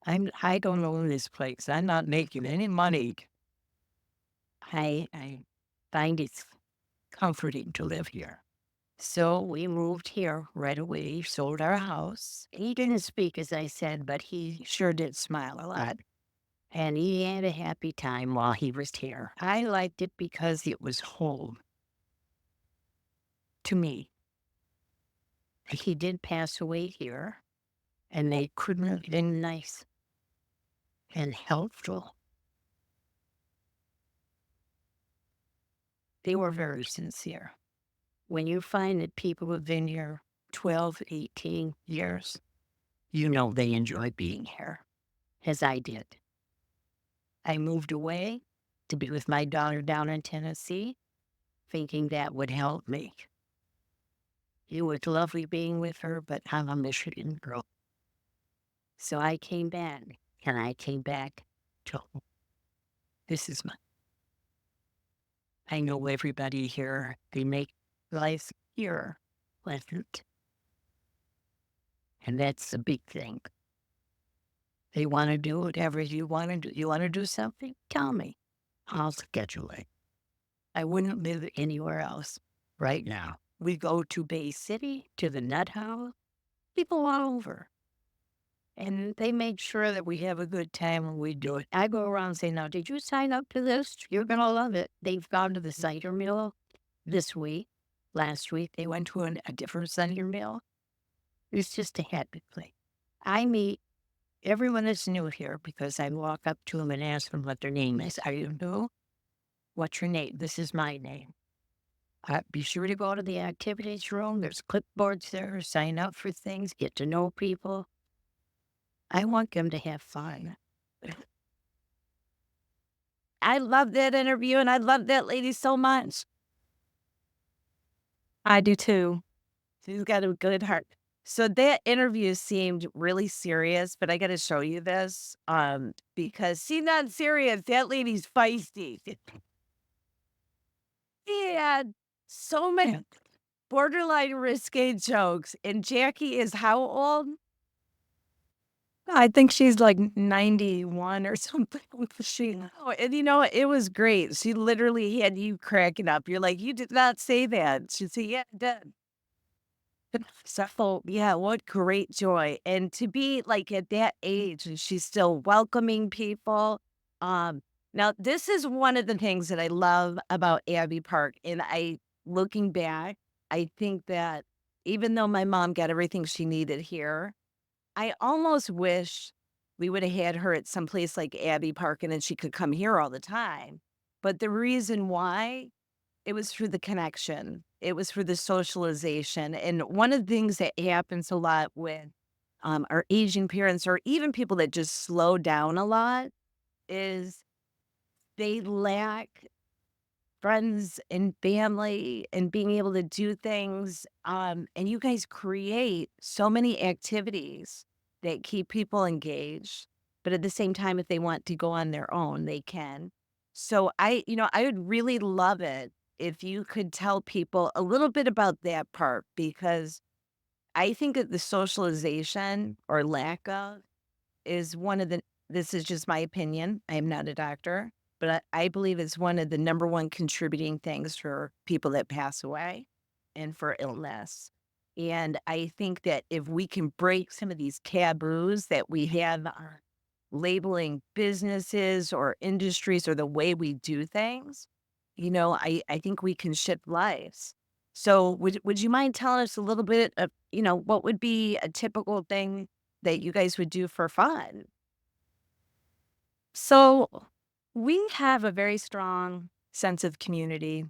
I don't own this place. I'm not making any money. I find it comforting to live here. So we moved here right away, sold our house. He didn't speak, as I said, but he sure did smile a lot. And he had a happy time while he was here. I liked it because it was home to me. He did pass away here, and they couldn't have been nice and helpful. They were very sincere. When you find that people have been here 12, 18 years, you know they enjoy being here, as I did. I moved away to be with my daughter down in Tennessee, thinking that would help me. It was lovely being with her, but I'm a Michigan girl. So I came back, and I came back to home. This is my, I know everybody here, they make life here pleasant. And that's the big thing. They want to do whatever you want to do. You want to do something? Tell me. I'll schedule it. I wouldn't live anywhere else right now. We go to Bay City, to the Nut House, people all over. And they make sure that we have a good time when we do it. I go around and say, now, did you sign up to this? You're going to love it. They've gone to the cider mill this week. Last week, they went to a different cider mill. It's just a happy place. I meet everyone that's new here because I walk up to them and ask them what their name is. Are you new? What's your name? This is my name. Be sure to go to the activities room. There's clipboards there. Sign up for things. Get to know people. I want them to have fun. I love that interview and I love that lady so much. I do too. She's got a good heart. So that interview seemed really serious, but I got to show you this because she's not serious. That lady's feisty. Yeah, so many borderline risque jokes. And Jackie is how old? I think she's like 91 or something. She Oh, and you know, it was great. She literally had you cracking up. You're like, "You did not say that." She'd say, "Yeah, I did." So, yeah, what great joy. And to be like at that age and she's still welcoming people. Um, Now this is one of the things that I love about Abbey Park. And looking back, I think that even though my mom got everything she needed here, I almost wish we would have had her at some place like Abbey Park and then she could come here all the time. But the reason why, it was for the connection. It was for the socialization. And one of the things that happens a lot with our aging parents or even people that just slow down a lot is they lack friends and family and being able to do things. And you guys create so many activities that keep people engaged. But at the same time, if they want to go on their own, they can. So I would really love it if you could tell people a little bit about that part because I think that the socialization or lack of is one of the this is just my opinion, I am not a doctor, but I believe it's one of the number one contributing things for people that pass away and for illness. And I think that if we can break some of these taboos that we have on labeling businesses or industries or the way we do things, I think we can shift lives. So would you mind telling us a little bit of, what would be a typical thing that you guys would do for fun? So we have a very strong sense of community.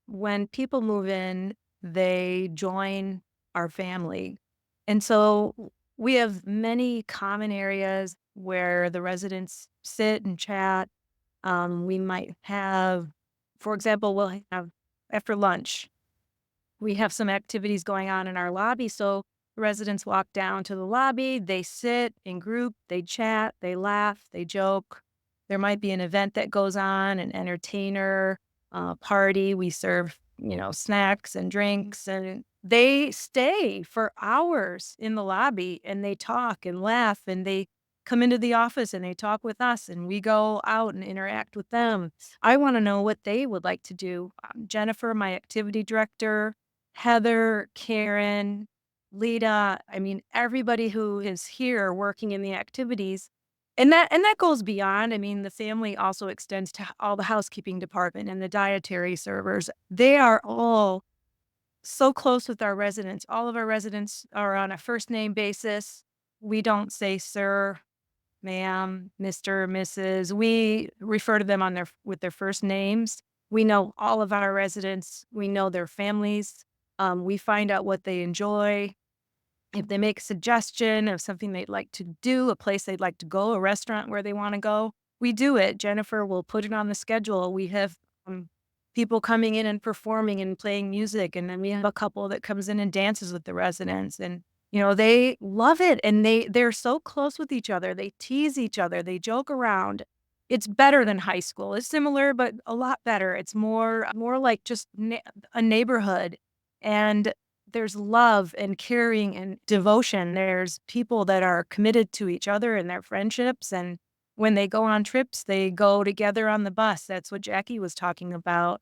When people move in, they join our family. And so we have many common areas where the residents sit and chat. We might have, for example, we'll have after lunch, we have some activities going on in our lobby. So residents walk down to the lobby, they sit in group, they chat, they laugh, they joke. There might be an event that goes on, an entertainer, party. We serve, snacks and drinks, and they stay for hours in the lobby and they talk and laugh and they come into the office and they talk with us and we go out and interact with them. I want to know what they would like to do. Jennifer, my activity director, Heather, Karen, Lita, I mean, everybody who is here working in the activities. And that goes beyond. I mean, the family also extends to all the housekeeping department and the dietary servers. They are all so close with our residents. All of our residents are on a first name basis. We don't say sir, ma'am, Mr., Mrs. We refer to them on with their first names. We know all of our residents. We know their families. We find out what they enjoy. If they make a suggestion of something they'd like to do, a place they'd like to go, a restaurant where they want to go, we do it. Jennifer will put it on the schedule. We have people coming in and performing and playing music, and then we have a couple that comes in and dances with the residents, and they love it, and they're so close with each other. They tease each other. They joke around. It's better than high school. It's similar, but a lot better. It's more like just a neighborhood, and there's love and caring and devotion. There's people that are committed to each other and their friendships. And when they go on trips, they go together on the bus. That's what Jackie was talking about.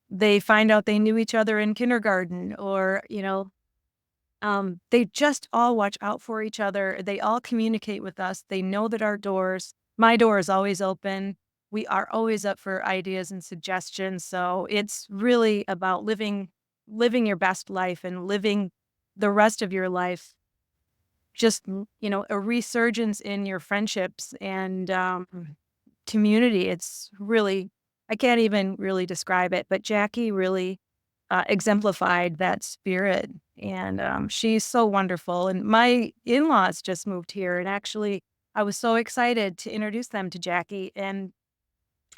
They find out they knew each other in kindergarten or, they just all watch out for each other. They all communicate with us. They know that my door is always open. We are always up for ideas and suggestions. So it's really about living your best life and living the rest of your life. Just, a resurgence in your friendships and community. It's really, I can't even really describe it, but Jackie really exemplified that spirit. And she's so wonderful. And my in laws just moved here. And actually, I was so excited to introduce them to Jackie. And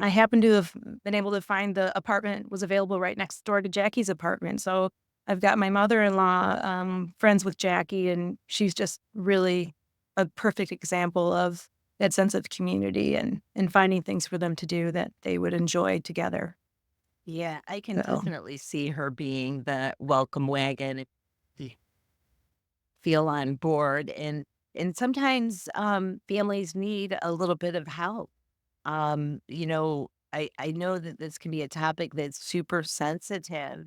I happened to have been able to find the apartment was available right next door to Jackie's apartment. So I've got my mother-in-law friends with Jackie, and she's just really a perfect example of that sense of community and finding things for them to do that they would enjoy together. Yeah, I can So definitely see her being the welcome wagon, the feel on board, and sometimes families need a little bit of help. I know that this can be a topic that's super sensitive,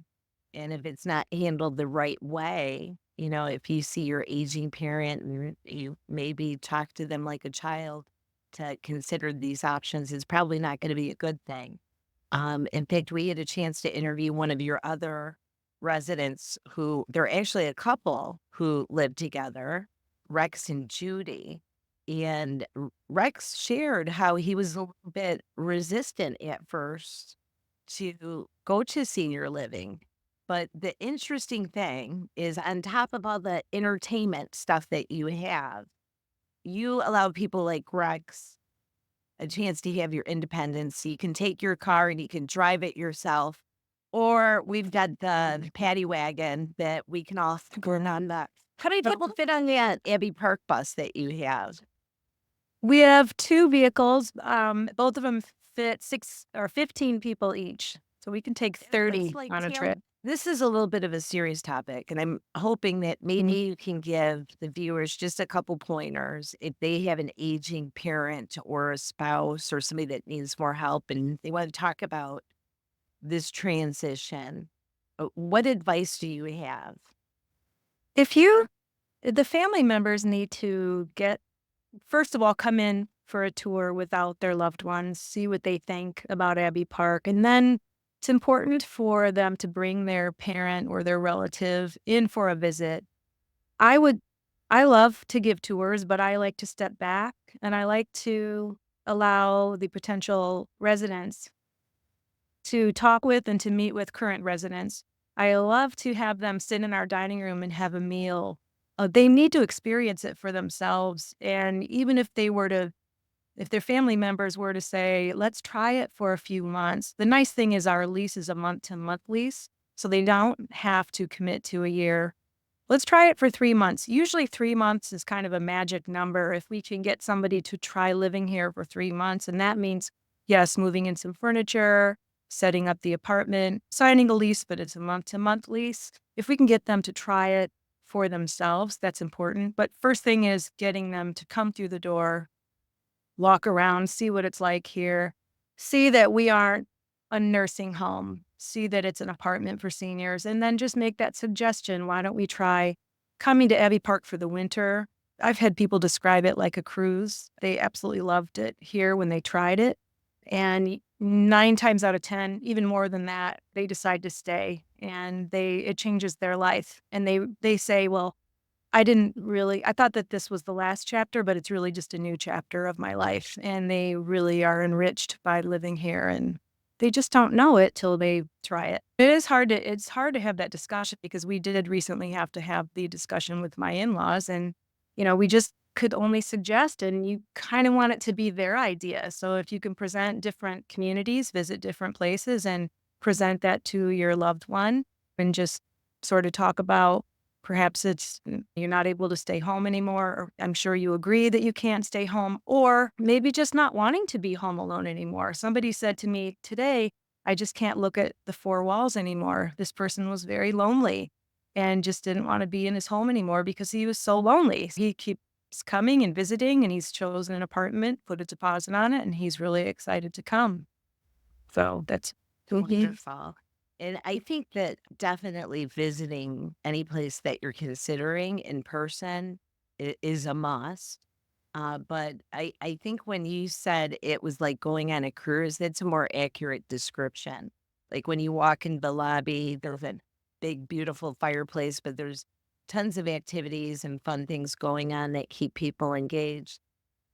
and if it's not handled the right way, if you see your aging parent and you maybe talk to them like a child to consider these options, is probably not going to be a good thing. In fact, we had a chance to interview one of your other residents who they're actually a couple who live together, Rex and Judy. And Rex shared how he was a little bit resistant at first to go to senior living. But the interesting thing is, on top of all the entertainment stuff that you have, you allow people like Rex a chance to have your independence. So you can take your car and you can drive it yourself. Or we've got the paddy wagon that we can all burn on that. How many people fit on that Abbey Park bus that you have? we have 2 vehicles, both of them fit 6 or 15 people each, so we can take Let's 30 like on a tail. trip. This is a little bit of a serious topic, and I'm hoping that maybe Mhm. you can give the viewers just a couple pointers if they have an aging parent or a spouse or somebody that needs more help and they want to talk about this transition. What advice do you have? If you the family members need to get first of all, come in for a tour without their loved ones, see what they think about Abbey Park, and then it's important for them to bring their parent or their relative in for a visit. I would I love to give tours, but I like to step back and I like to allow the potential residents to talk with and to meet with current residents. I love to have them sit in our dining room and have a meal. They need to experience it for themselves. And even if their family members were to say, let's try it for a few months, the nice thing is our lease is a month to month lease. So they don't have to commit to a year. Let's try it for 3 months. Usually 3 months is kind of a magic number. If we can get somebody to try living here for 3 months, and that means, yes, moving in some furniture, setting up the apartment, signing a lease, but it's a month to month lease. If we can get them to try it for themselves, that's important. But first thing is getting them to come through the door, walk around, see what it's like here, see that we aren't a nursing home, see that it's an apartment for seniors, and then just make that suggestion. Why don't we try coming to Abbey Park for the winter? I've had people describe it like a cruise. They absolutely loved it here when they tried it. And 9 times out of 10, even more than that, they decide to stay and it changes their life. And they say, well, I thought that this was the last chapter, but it's really just a new chapter of my life, and they really are enriched by living here, and they just don't know it till they try it. It's hard to have that discussion because we did recently have to have the discussion with my in-laws and, we just could only suggest and you kind of want it to be their idea. So if you can present different communities, visit different places and present that to your loved one and just sort of talk about perhaps you're not able to stay home anymore, or I'm sure you agree that you can't stay home, or maybe just not wanting to be home alone anymore. Somebody said to me today, I just can't look at the four walls anymore. This person was very lonely and just didn't want to be in his home anymore because he was so lonely. He keeps coming and visiting, and he's chosen an apartment, put a deposit on it, and he's really excited to come. So that's Mhm. Wonderful. And I think that definitely visiting any place that you're considering in person is a must. But I think when you said it was like going on a cruise, that's a more accurate description. Like when you walk in the lobby, there's a big, beautiful fireplace, but there's tons of activities and fun things going on that keep people engaged.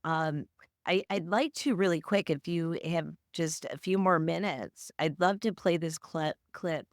Um, I'd like to really quick, if you have just a few more minutes, I'd love to play this clip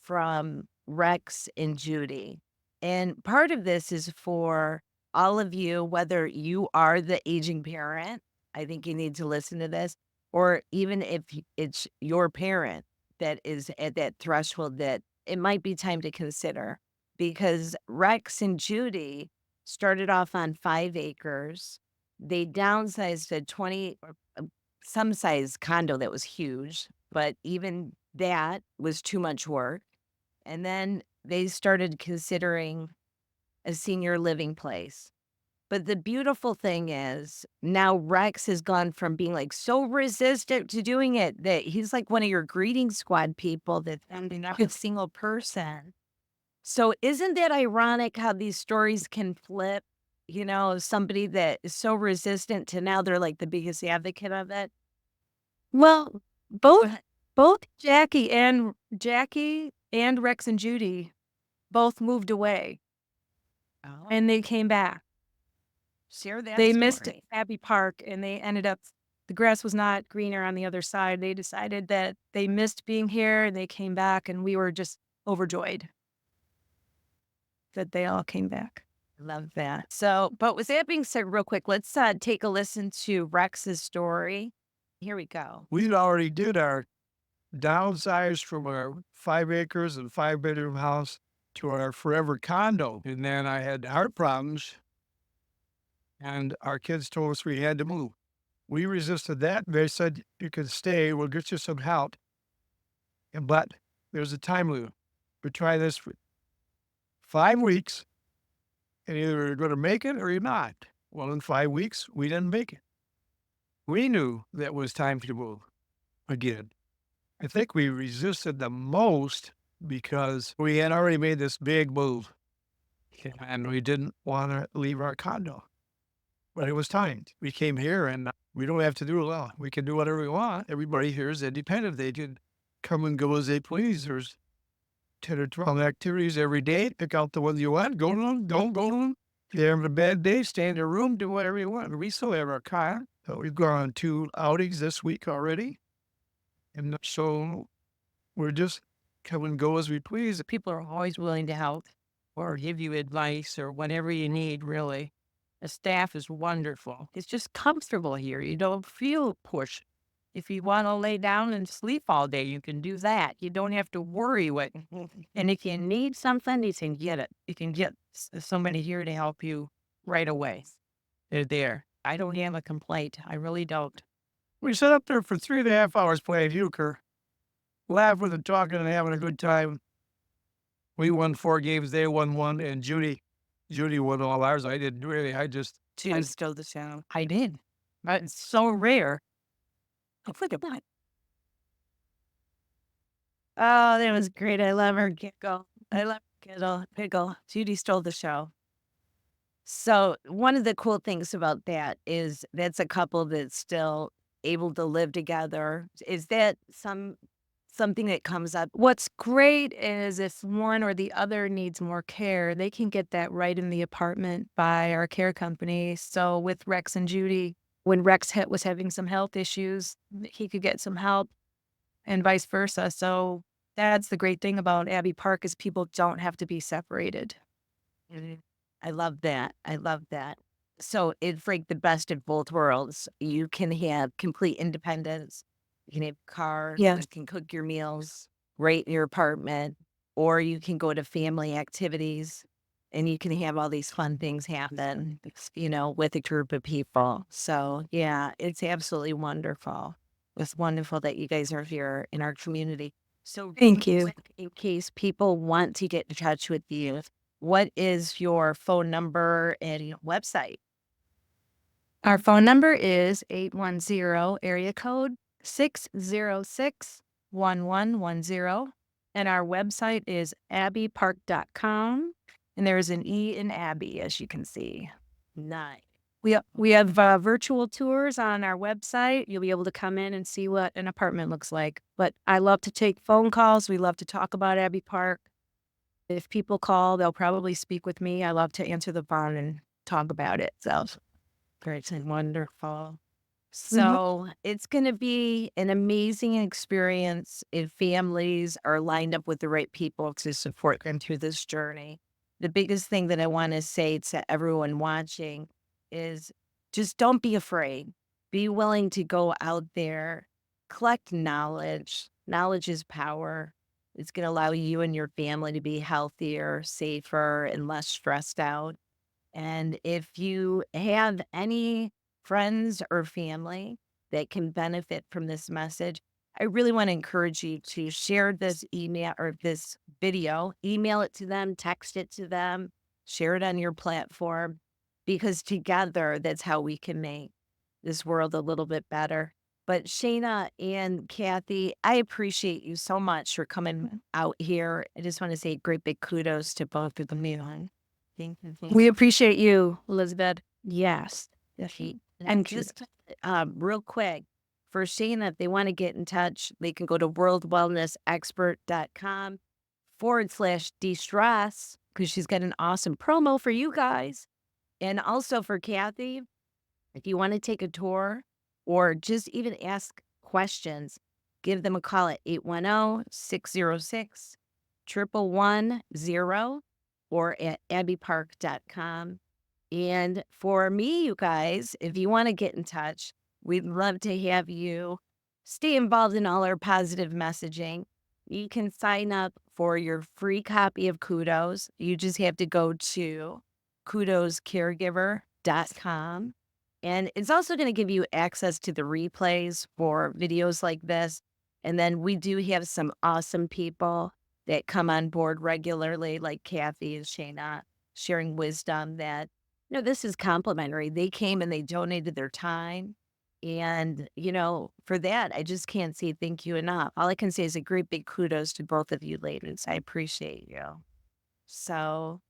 from Rex and Judy. And part of this is for all of you, whether you are the aging parent, I think you need to listen to this, or even if it's your parent that is at that threshold that it might be time to consider. Because Rex and Judy started off on 5 acres. They downsized to 20 or some size condo that was huge, but even that was too much work. And then they started considering a senior living place. But the beautiful thing is now Rex has gone from being like so resistant to doing it that he's like one of your greeting squad people that's ending up a single person. So isn't that ironic how these stories can flip? You know, somebody that is so resistant to now they're like the biggest advocate of it. Well, Go both ahead. both Jackie and Rex and Judy both moved away, Oh, and they came back. share that They missed story. Abbey Park, and they ended up the grass was not greener on the other side. They decided that they missed being here, and they came back, and we were just overjoyed that they all came back. Love that. So, but with that being said, real quick, let's take a listen to Rex's story. Here we go. We already did our downsize from our 5 acres and 5 bedroom house to our forever condo. And then I had heart problems and our kids told us we had to move. We resisted that. They said, you can stay. We'll get you some help. But there's a time limit. We try this for 5 weeks and either you're going to make it or you're not. Well, in 5 weeks, we didn't make it. We knew that it was time to move again. I think we resisted the most because we had already made this big move and we didn't want to leave our condo. But it was time. We came here and we don't have to do a lot. We can do whatever we want. Everybody here is independent. They can come and go as they please. There's 10 or 12 activities every day. Pick out the ones you want. Go to them. Don't go to them. If you're having a bad day, stay in your room. Do whatever you want. We still have our car. So we've gone on 2 outings this week already. And so we're just come and go as we please. People are always willing to help or give you advice or whatever you need, really. The staff is wonderful. It's just comfortable here. You don't feel pushed. If you want to lay down and sleep all day, you can do that. You don't have to worry what. And if you need something, you can get it. You can get somebody here to help you right away. They're there. I don't have a complaint. I really don't. We sat up there for 3.5 hours playing euchre, laughing and talking and having a good time. We won 4 games. They won one, and Judy won all ours. I didn't really. I just I stole the sound. I did. But it's so rare. Oh, look at that. Oh, that was great. I love her giggle. I love her giggle. Judy stole the show. So one of the cool things about that is that's a couple that's still able to live together. Is that something that comes up? What's great is if one or the other needs more care, they can get that right in the apartment by our care company. So with Rex and Judy, when was having some health issues, he could get some help and vice versa. So that's the great thing about Abbey Park is people don't have to be separated. Mhm. I love that. I love that. So it's like the best of both worlds. You can have complete independence. You can have a car. You Yes. can cook your meals right in your apartment, or you can go to family activities and you can have all these fun things happen, with a group of people. So yeah, it's absolutely wonderful. It's wonderful that you guys are here in our community. So Thank you. in case people want to get in touch with you, what is your phone number and your website? Our phone number is 810 area code 606-1110. And our website is abbeypark.com. And there is an E in Abbey, as you can see. Nice. We have virtual tours on our website. You'll be able to come in and see what an apartment looks like. But I love to take phone calls. We love to talk about Abbey Park. If people call, they'll probably speak with me. I love to answer the phone and talk about it. So Great and wonderful. So it's going to be an amazing experience if families are lined up with the right people to support them through this journey. The biggest thing that I want to say to everyone watching is just don't be afraid. Be willing to go out there, collect knowledge. Knowledge is power. It's going to allow you and your family to be healthier, safer, and less stressed out. And if you have any friends or family that can benefit from this message, I really want to encourage you to share this email or this video, email it to them, text it to them, share it on your platform, because together that's how we can make this world a little bit better. But Shayna and Kathy, I appreciate you so much for coming out here. I just want to say great big kudos to both of them. Thank you. We appreciate you, Elizabeth. Yes. And just real quick, for Shayna, if they want to get in touch, they can go to worldwellnessexpert.com/de-stress because she's got an awesome promo for you guys. And also for Kathy, if you want to take a tour or just even ask questions, give them a call at 810-606-1110 or at abbeypark.com. And for me, you guys, if you want to get in touch, we'd love to have you stay involved in all our positive messaging. You can sign up for your free copy of Kudos. You just have to go to kudoscaregiver.com. And it's also going to give you access to the replays for videos like this. And then we do have some awesome people that come on board regularly, like Kathy and Shayna, sharing wisdom that, this is complimentary. They came and they donated their time. And, for that, I just can't say thank you enough. All I can say is a great big kudos to both of you ladies. I appreciate you. So,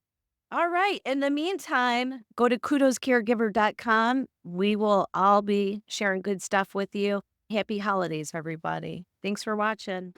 all right. In the meantime, go to kudoscaregiver.com. We will all be sharing good stuff with you. Happy holidays, everybody. Thanks for watching.